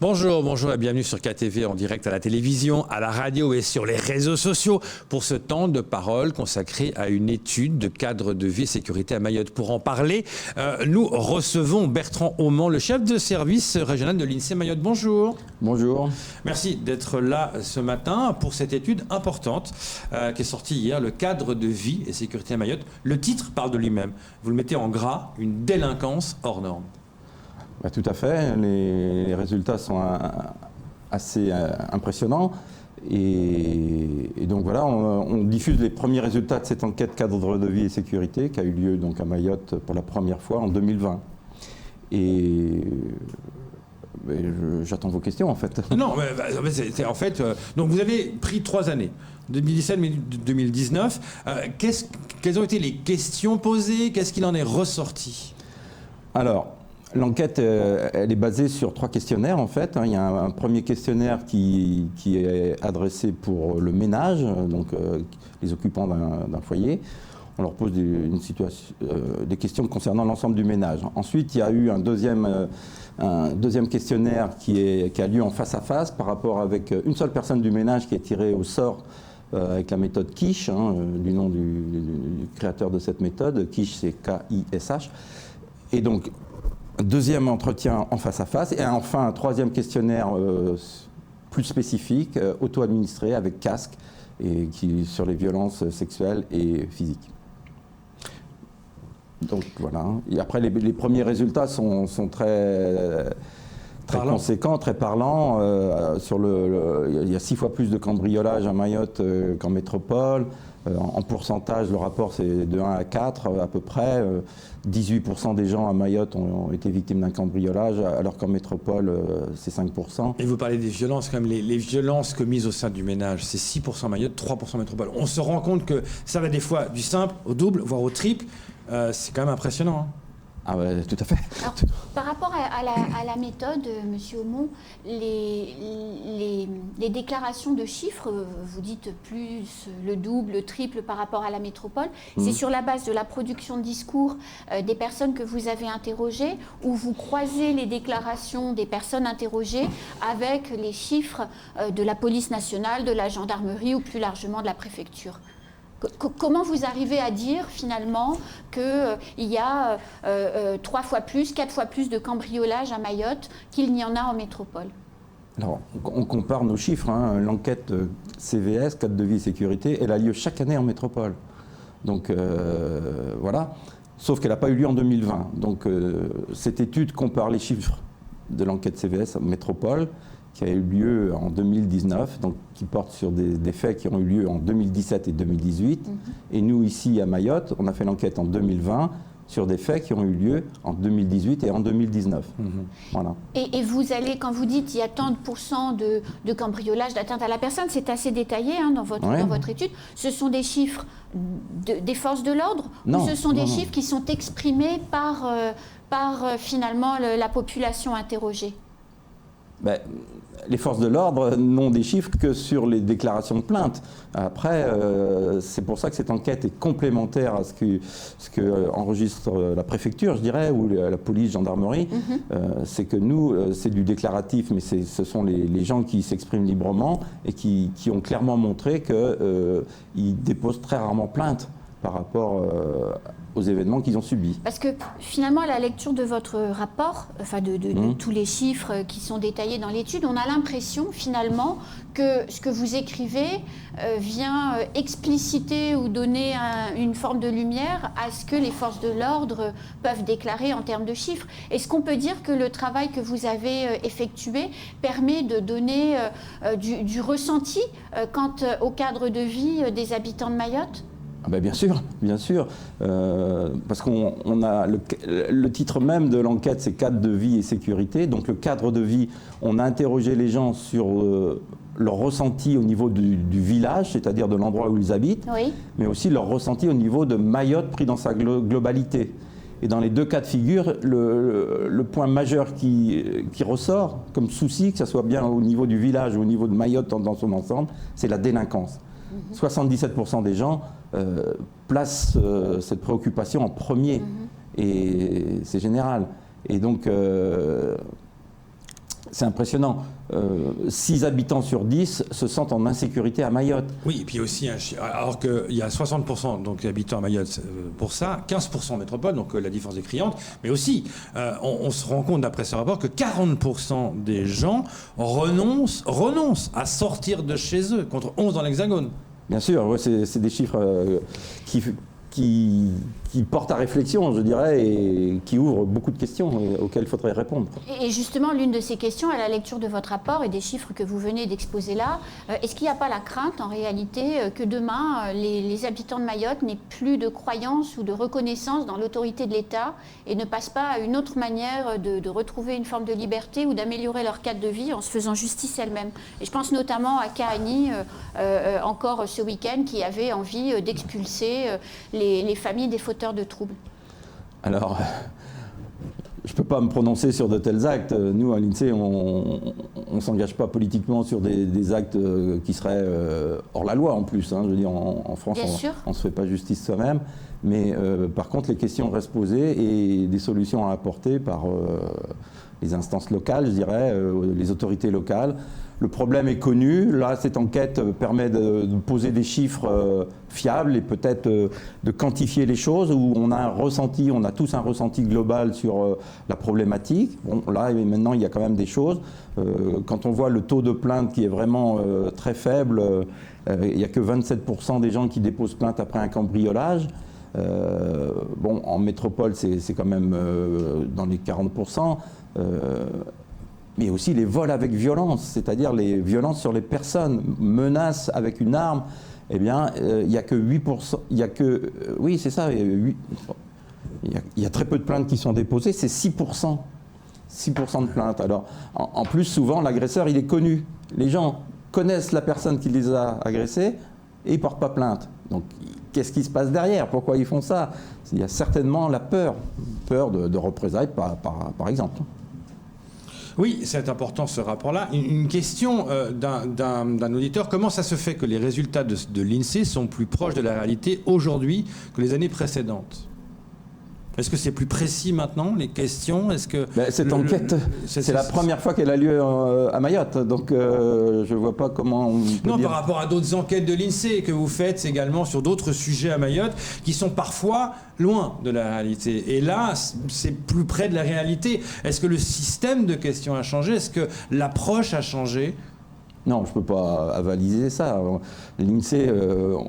Bonjour, bonjour et bienvenue sur KTV en direct à la télévision, à la radio et sur les réseaux sociaux pour ce temps de parole consacré à une étude de cadre de vie et sécurité à Mayotte. Pour en parler, nous recevons Bertrand Auman, le chef de service régional de l'INSEE Mayotte. Bonjour. Bonjour. Merci d'être là ce matin pour cette étude importante qui est sortie hier, le cadre de vie et sécurité à Mayotte. Le titre parle de lui-même. Vous le mettez en gras, une délinquance hors norme. Bah, tout à fait, les résultats sont assez impressionnants et donc voilà, on diffuse les premiers résultats de cette enquête cadre de vie et sécurité qui a eu lieu donc à Mayotte pour la première fois en 2020. Et j'attends vos questions en fait. Non, mais c'est en fait, donc vous avez pris 3 années, 2017-2019. Quelles ont été les questions posées? Qu'est-ce qu'il en est ressorti? Alors, l'enquête, elle est basée sur 3 questionnaires en fait. Il y a un premier questionnaire qui est adressé pour le ménage, donc les occupants d'un foyer. On leur pose des questions concernant l'ensemble du ménage. Ensuite, il y a eu un deuxième questionnaire qui a lieu en face à face par rapport avec une seule personne du ménage qui est tirée au sort avec la méthode Kish, du nom du créateur de cette méthode. Kish, c'est K-I-S-H. Et donc, deuxième entretien en face à face, et enfin un troisième questionnaire plus spécifique, auto-administré avec casque, et sur les violences sexuelles et physiques. Donc voilà. Et après, les premiers résultats sont très conséquents, très parlants. Il y a 6 fois plus de cambriolages à Mayotte qu'en métropole. En pourcentage, le rapport c'est de 1 à 4 à peu près. 18% des gens à Mayotte ont été victimes d'un cambriolage, alors qu'en métropole, c'est 5%. Et vous parlez des violences, quand même, les violences commises au sein du ménage, c'est 6% Mayotte, 3% métropole. On se rend compte que ça va des fois du simple au double, voire au triple. C'est quand même impressionnant. Hein. Ah ouais, tout à fait. Alors, par rapport à la méthode, Monsieur Auman, les déclarations de chiffres, vous dites plus le double, le triple par rapport à la métropole, c'est sur la base de la production de discours des personnes que vous avez interrogées, ou vous croisez les déclarations des personnes interrogées avec les chiffres de la police nationale, de la gendarmerie ou plus largement de la préfecture? Comment vous arrivez à dire finalement qu'il y a 3 fois plus, 4 fois plus de cambriolages à Mayotte qu'il n'y en a en métropole? Alors, on compare nos chiffres. L'enquête CVS, cadre de vie et sécurité, elle a lieu chaque année en métropole. Donc voilà, sauf qu'elle n'a pas eu lieu en 2020. Donc cette étude compare les chiffres de l'enquête CVS en métropole, qui a eu lieu en 2019, donc qui porte sur des faits qui ont eu lieu en 2017 et 2018. Et nous, ici à Mayotte, on a fait l'enquête en 2020 sur des faits qui ont eu lieu en 2018 et en 2019. Voilà. Et vous allez, quand vous dites qu'il y a tant de pourcents de cambriolage, d'atteinte à la personne, c'est assez détaillé dans votre étude. Ce sont des chiffres des forces de l'ordre, ou ce sont des chiffres qui sont exprimés par finalement la population interrogée? Les forces de l'ordre n'ont des chiffres que sur les déclarations de plainte. Après, c'est pour ça que cette enquête est complémentaire à ce que enregistre la préfecture, je dirais, ou la police, gendarmerie. C'est que nous, c'est du déclaratif, mais ce sont les gens qui s'expriment librement et qui ont clairement montré qu'ils déposent très rarement plainte par rapport aux événements qu'ils ont subis. Parce que finalement, à la lecture de votre rapport, enfin de tous les chiffres qui sont détaillés dans l'étude, on a l'impression finalement que ce que vous écrivez vient expliciter ou donner une forme de lumière à ce que les forces de l'ordre peuvent déclarer en termes de chiffres. Est-ce qu'on peut dire que le travail que vous avez effectué permet de donner du ressenti quant au cadre de vie des habitants de Mayotte ? Bien sûr, parce qu'on a le titre même de l'enquête, c'est cadre de vie et sécurité. Donc le cadre de vie, on a interrogé les gens sur leur ressenti au niveau du village, c'est-à-dire de l'endroit où ils habitent, mais aussi leur ressenti au niveau de Mayotte pris dans sa globalité. Et dans les 2 cas de figure, le point majeur qui ressort comme souci, que ce soit bien au niveau du village ou au niveau de Mayotte dans son ensemble, c'est la délinquance. 77% des gens placent cette préoccupation en premier, et c'est général. Et donc, C'est impressionnant. 6 habitants sur 10 se sentent en insécurité à Mayotte. Oui, et puis aussi, alors qu'il y a 60% donc, d'habitants à Mayotte pour ça, 15% en métropole, donc la différence est criante, mais aussi, on se rend compte d'après ce rapport que 40% des gens renoncent à sortir de chez eux, contre 11 dans l'Hexagone. Bien sûr, ouais, c'est des chiffres qui portent à réflexion, je dirais, et qui ouvrent beaucoup de questions auxquelles il faudrait répondre. Et justement, l'une de ces questions, à la lecture de votre rapport et des chiffres que vous venez d'exposer là, est-ce qu'il n'y a pas la crainte, en réalité, que demain, les habitants de Mayotte n'aient plus de croyance ou de reconnaissance dans l'autorité de l'État et ne passent pas à une autre manière de retrouver une forme de liberté ou d'améliorer leur cadre de vie en se faisant justice elles-mêmes? Et je pense notamment à Kahani, encore ce week-end, qui avait envie d'expulser les familles des fauteurs de troubles. Alors, je ne peux pas me prononcer sur de tels actes. Nous, à l'INSEE, on ne s'engage pas politiquement sur des actes qui seraient hors la loi en plus. Hein. Je veux dire, en France, on ne se fait pas justice soi-même. Mais par contre, les questions restent posées et des solutions à apporter par les instances locales, je dirais, les autorités locales. Le problème est connu. Là, cette enquête permet de poser des chiffres fiables et peut-être de quantifier les choses, où on a tous un ressenti global sur la problématique. Bon, là, maintenant, il y a quand même des choses. Quand on voit le taux de plainte qui est vraiment très faible, il n'y a que 27% des gens qui déposent plainte après un cambriolage. Bon, en métropole, c'est quand même dans les 40%. Mais aussi les vols avec violence, c'est-à-dire les violences sur les personnes, menaces avec une arme, eh bien, il n'y a que 8%, oui, c'est ça, il y a très peu de plaintes qui sont déposées, c'est 6% de plaintes. Alors, en plus, souvent, l'agresseur, il est connu. Les gens connaissent la personne qui les a agressés et ils ne portent pas plainte. Donc, qu'est-ce qui se passe derrière? Pourquoi ils font ça? Il y a certainement la peur de représailles, par exemple. Oui, c'est important ce rapport-là. Une question d'un auditeur, comment ça se fait que les résultats de l'INSEE sont plus proches de la réalité aujourd'hui que les années précédentes? Est-ce que c'est plus précis maintenant, les questions? Est-ce que cette enquête, c'est la première fois qu'elle a lieu à Mayotte, donc je ne vois pas comment on peut Non, dire... par rapport à d'autres enquêtes de l'INSEE que vous faites également sur d'autres sujets à Mayotte, qui sont parfois loin de la réalité. Et là, c'est plus près de la réalité. Est-ce que le système de questions a changé? Est-ce que l'approche a changé? Non, je ne peux pas avaliser ça. L'INSEE,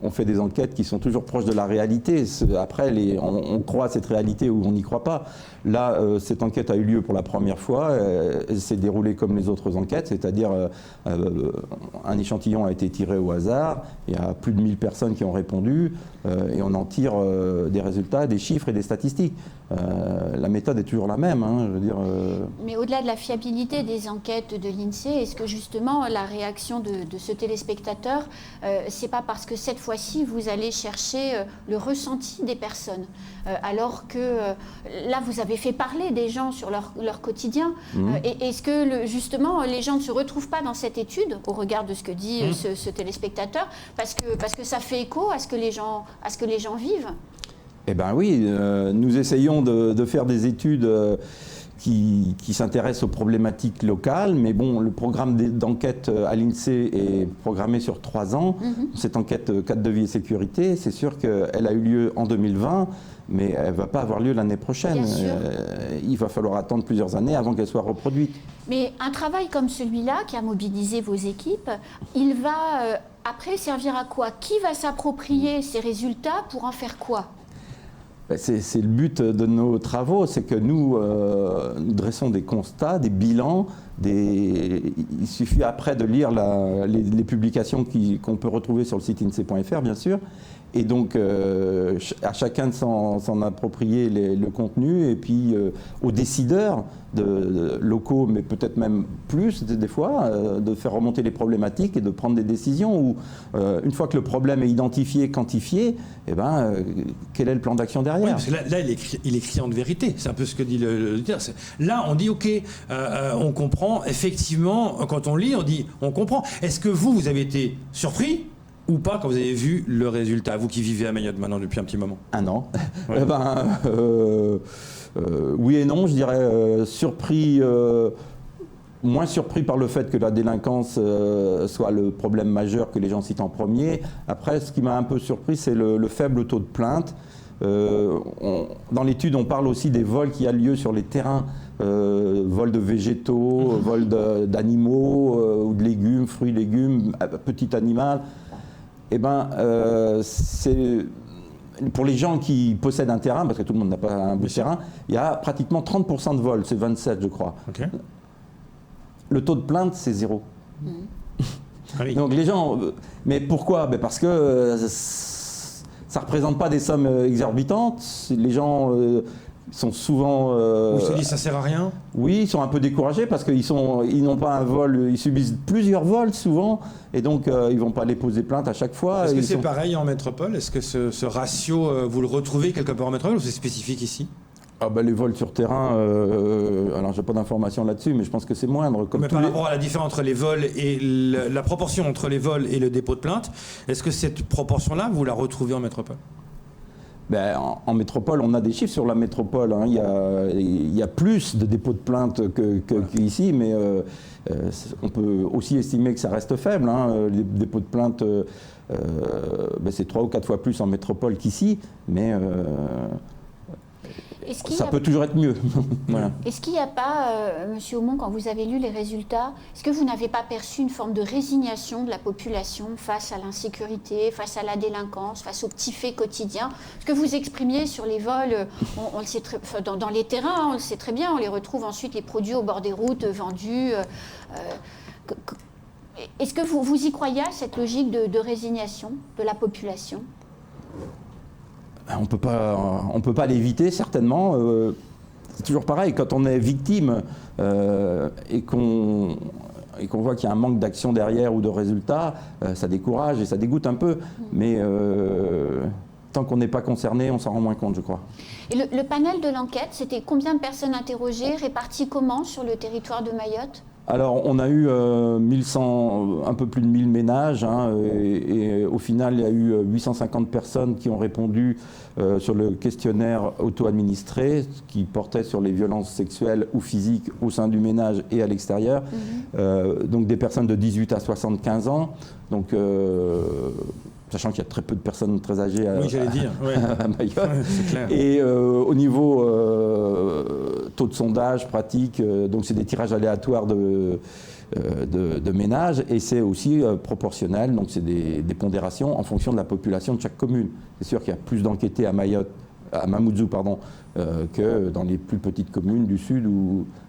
on fait des enquêtes qui sont toujours proches de la réalité. Après, on croit à cette réalité ou on n'y croit pas. Là, cette enquête a eu lieu pour la première fois. Elle s'est déroulée comme les autres enquêtes, c'est-à-dire un échantillon a été tiré au hasard. Il y a plus de 1000 personnes qui ont répondu et on en tire des résultats, des chiffres et des statistiques. La méthode est toujours la même. Hein, je veux dire, Mais au-delà de la fiabilité des enquêtes de l'INSEE, est-ce que justement la réaction de ce téléspectateur, c'est pas parce que cette fois-ci vous allez chercher le ressenti des personnes, alors que là vous avez fait parler des gens sur leur quotidien. Est-ce que justement les gens ne se retrouvent pas dans cette étude au regard de ce que dit ce téléspectateur, parce que ça fait écho à ce que les gens vivent? Eh bien oui, nous essayons de faire des études qui s'intéressent aux problématiques locales, mais bon, le programme d'enquête à l'INSEE est programmé sur 3 ans. Cette enquête cadre de vie et sécurité, c'est sûr qu'elle a eu lieu en 2020, mais elle ne va pas avoir lieu l'année prochaine. Il va falloir attendre plusieurs années avant qu'elle soit reproduite. Mais un travail comme celui-là, qui a mobilisé vos équipes, il va après servir à quoi? Qui va s'approprier ces résultats pour en faire quoi? C'est le but de nos travaux, c'est que nous dressons des constats, des bilans. Il suffit après de lire les publications qu'on peut retrouver sur le site INSEE.fr, bien sûr. Et donc, à chacun de s'en approprier le contenu, et puis aux décideurs locaux, mais peut-être même plus des fois, de faire remonter les problématiques et de prendre des décisions où, une fois que le problème est identifié, quantifié, eh ben, quel est le plan d'action derrière? Oui, parce que là il est criant de vérité. C'est un peu ce que dit l'auditeur. Là, on dit, OK, on comprend. Effectivement, quand on lit, on dit, on comprend. Est-ce que vous avez été surpris ou pas quand vous avez vu le résultat, vous qui vivez à Mayotte maintenant depuis un petit moment? Un an. Ouais. Oui et non, je dirais surpris. moins surpris par le fait que la délinquance soit le problème majeur que les gens citent en premier. Après, ce qui m'a un peu surpris, c'est le faible taux de plainte. Dans l'étude, on parle aussi des vols qui ont lieu sur les terrains, vols de végétaux, vols d'animaux ou de légumes, fruits, légumes, petit animal. Eh ben, c'est... Pour les gens qui possèdent un terrain, parce que tout le monde n'a pas un beau terrain, il y a pratiquement 30% de vols, c'est 27 je crois. Okay. Le taux de plainte, c'est 0. Ah oui. Donc les gens... Mais pourquoi? Parce que ça ne représente pas des sommes exorbitantes. Les gens sont souvent... Vous se dites ça sert à rien? Oui, ils sont un peu découragés parce qu'ils n'ont pas un vol, ils subissent plusieurs vols souvent, et donc ils ne vont pas aller poser plainte à chaque fois. Est-ce que c'est pareil en métropole? Est-ce que ce ratio, vous le retrouvez quelque part en métropole ou c'est spécifique ici? Ah ben, les vols sur terrain, alors j'ai pas d'informations là-dessus, mais je pense que c'est moindre. Mais par rapport à la différence entre les vols et la proportion entre les vols et le dépôt de plainte, est-ce que cette proportion-là, vous la retrouvez en métropole? Ben, en métropole, on a des chiffres sur la métropole. Hein. Il y a plus de dépôts de plainte qu'ici, mais on peut aussi estimer que ça reste faible. Hein. Les dépôts de plainte, ben, c'est 3 ou 4 fois plus en métropole qu'ici, mais ça peut toujours être mieux. Voilà. Est-ce qu'il n'y a pas, Monsieur Aumont, quand vous avez lu les résultats, est-ce que vous n'avez pas perçu une forme de résignation de la population face à l'insécurité, face à la délinquance, face aux petits faits quotidiens? Ce que vous exprimiez sur les vols, on le sait dans les terrains, on le sait très bien, on les retrouve ensuite, les produits au bord des routes vendus. Est-ce que vous y croyez à cette logique de résignation de la population? On peut pas l'éviter, certainement. C'est toujours pareil, quand on est victime et qu'on voit qu'il y a un manque d'action derrière ou de résultats, ça décourage et ça dégoûte un peu. Mais tant qu'on n'est pas concerné, on s'en rend moins compte, je crois. Et le panel de l'enquête, c'était combien de personnes interrogées, réparties comment sur le territoire de Mayotte? Alors, on a eu 1100, un peu plus de 1000 ménages, hein, et au final, il y a eu 850 personnes qui ont répondu sur le questionnaire auto-administré qui portait sur les violences sexuelles ou physiques au sein du ménage et à l'extérieur. Donc, des personnes de 18 à 75 ans. Donc, sachant qu'il y a très peu de personnes très âgées à Mayotte. Ouais, c'est clair. Et au niveau taux de sondage, pratique, donc c'est des tirages aléatoires de ménages, et c'est aussi proportionnel, donc c'est des pondérations en fonction de la population de chaque commune. C'est sûr qu'il y a plus d'enquêtés à Mayotte, à Mamoudzou, pardon, que dans les plus petites communes du sud,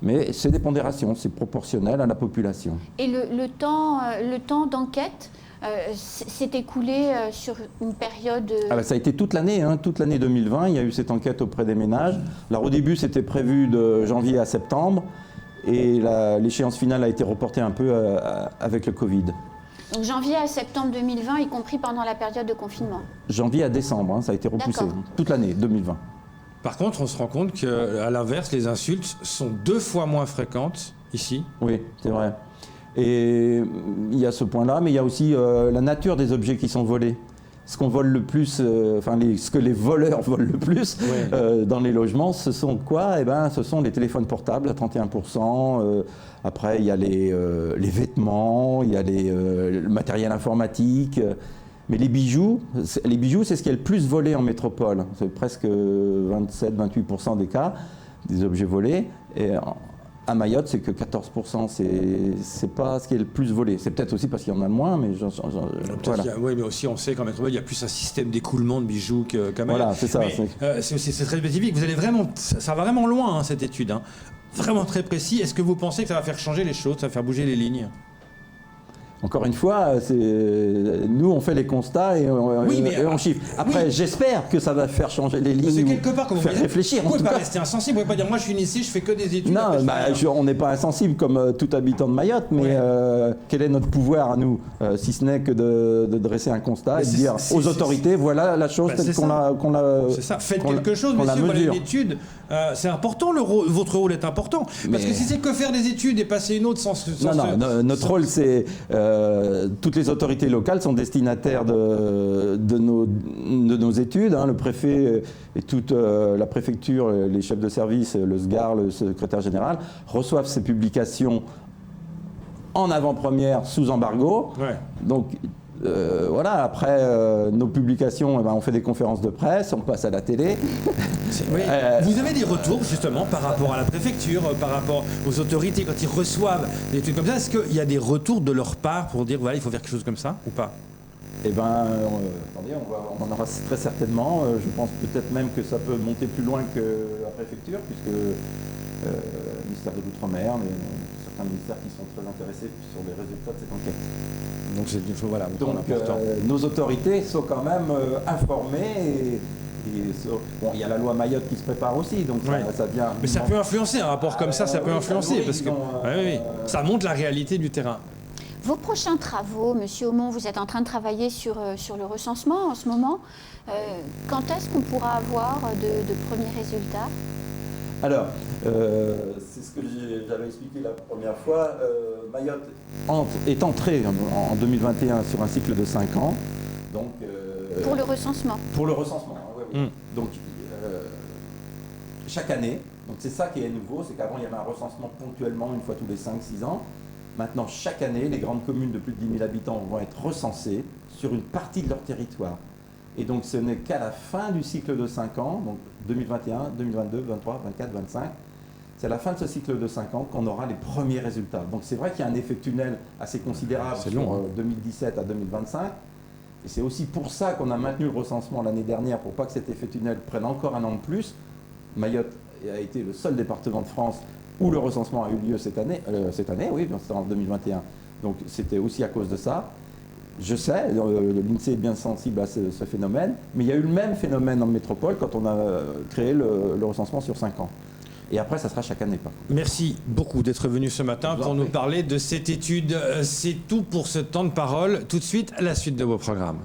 mais c'est des pondérations, c'est proportionnel à la population. Et le temps d'enquête s'est écoulé sur une période... Ça a été toute l'année, hein, toute l'année 2020, il y a eu cette enquête auprès des ménages. Alors au début, c'était prévu de janvier à septembre, et l'échéance finale a été reportée un peu avec le Covid. Donc janvier à septembre 2020, y compris pendant la période de confinement? Janvier à décembre, hein, ça a été repoussé, toute l'année 2020. Par contre, on se rend compte qu'à l'inverse, les insultes sont 2 fois moins fréquentes ici. Oui, c'est vrai. Et il y a ce point-là, mais il y a aussi la nature des objets qui sont volés. Ce qu'on vole le plus, ce que les voleurs volent le plus dans les logements, ce sont quoi? Eh ben, ce sont les téléphones portables à 31%. Après, il y a les vêtements, il y a le matériel informatique. Mais les bijoux, c'est ce qui est le plus volé en métropole. C'est presque 27-28% des cas, des objets volés. Et à Mayotte, c'est que 14%, c'est pas ce qui est le plus volé. C'est peut-être aussi parce qu'il y en a moins, mais voilà. Oui, mais aussi on sait qu'en métropole, il y a plus un système d'écoulement de bijoux qu'à Mayotte. Voilà, c'est ça. C'est très spécifique. Vous allez vraiment, ça va vraiment loin, hein, cette étude. Hein. Vraiment très précis. Est-ce que vous pensez que ça va faire changer les choses, ça va faire bouger les lignes? Encore une fois, nous on fait les constats et on chiffre. Après, j'espère que ça va faire changer les lignes. C'est quelque part, comme vous faire réfléchir. Vous ne pouvez pas rester insensible, vous ne pouvez pas dire moi je suis ici, je fais que des études. Non, on n'est pas insensible comme tout habitant de Mayotte, mais quel est notre pouvoir à nous, si ce n'est que de dresser un constat et de dire aux autorités, voilà la chose telle qu'on l'a. C'est ça, faites quelque chose, messieurs, voilà une étude. C'est important, votre rôle est important. Parce que si c'est que faire des études et passer une autre sans notre rôle c'est. Toutes les autorités locales sont destinataires de nos études. Hein. Le préfet et toute la préfecture, les chefs de service, le SGAR, le secrétaire général, reçoivent ces publications en avant-première sous embargo. Ouais. Donc voilà, après nos publications, on fait des conférences de presse, on passe à la télé. Oui. Vous avez des retours justement par rapport à la préfecture, par rapport aux autorités quand ils reçoivent des trucs comme ça? Est-ce qu'il y a des retours de leur part pour dire voilà, il faut faire quelque chose comme ça ou pas? Eh bien, attendez, on en aura très certainement. Je pense peut-être même que ça peut monter plus loin que la préfecture, puisque le ministère de l'Outre-mer, certains ministères qui sont très intéressés sur les résultats de cette enquête. Donc c'est voilà, important. Nos autorités sont quand même informées. Bon, il y a la loi Mayotte qui se prépare aussi, donc ça vient. Mais ça peut influencer, un rapport comme ça peut influencer, oui, parce que ça montre la réalité du terrain. Vos prochains travaux, Monsieur Aumont, vous êtes en train de travailler sur le recensement en ce moment. Quand est-ce qu'on pourra avoir de premiers résultats? Alors, c'est ce que j'avais expliqué la première fois. Mayotte est entrée en 2021 sur un cycle de 5 ans. Donc, pour le recensement. Pour le recensement, oui. Donc, chaque année, donc c'est ça qui est nouveau, c'est qu'avant il y avait un recensement ponctuellement une fois tous les 5-6 ans. Maintenant, chaque année, les grandes communes de plus de 10 000 habitants vont être recensées sur une partie de leur territoire. Et donc, ce n'est qu'à la fin du cycle de 5 ans, donc 2021, 2022, 2023, 2024, 2025, c'est à la fin de ce cycle de 5 ans qu'on aura les premiers résultats. Donc, c'est vrai qu'il y a un effet tunnel assez considérable sur 2017 à 2025. Et c'est aussi pour ça qu'on a maintenu le recensement l'année dernière, pour pas que cet effet tunnel prenne encore un an de plus. Mayotte a été le seul département de France où le recensement a eu lieu cette année, oui, c'était en 2021. Donc c'était aussi à cause de ça. Je sais, l'INSEE est bien sensible à ce phénomène, mais il y a eu le même phénomène en métropole quand on a créé le recensement sur 5 ans. Et après, ça sera chaque année. Merci beaucoup d'être venu ce matin pour nous parler de cette étude. C'est tout pour ce temps de parole. Tout de suite, la suite de vos programmes.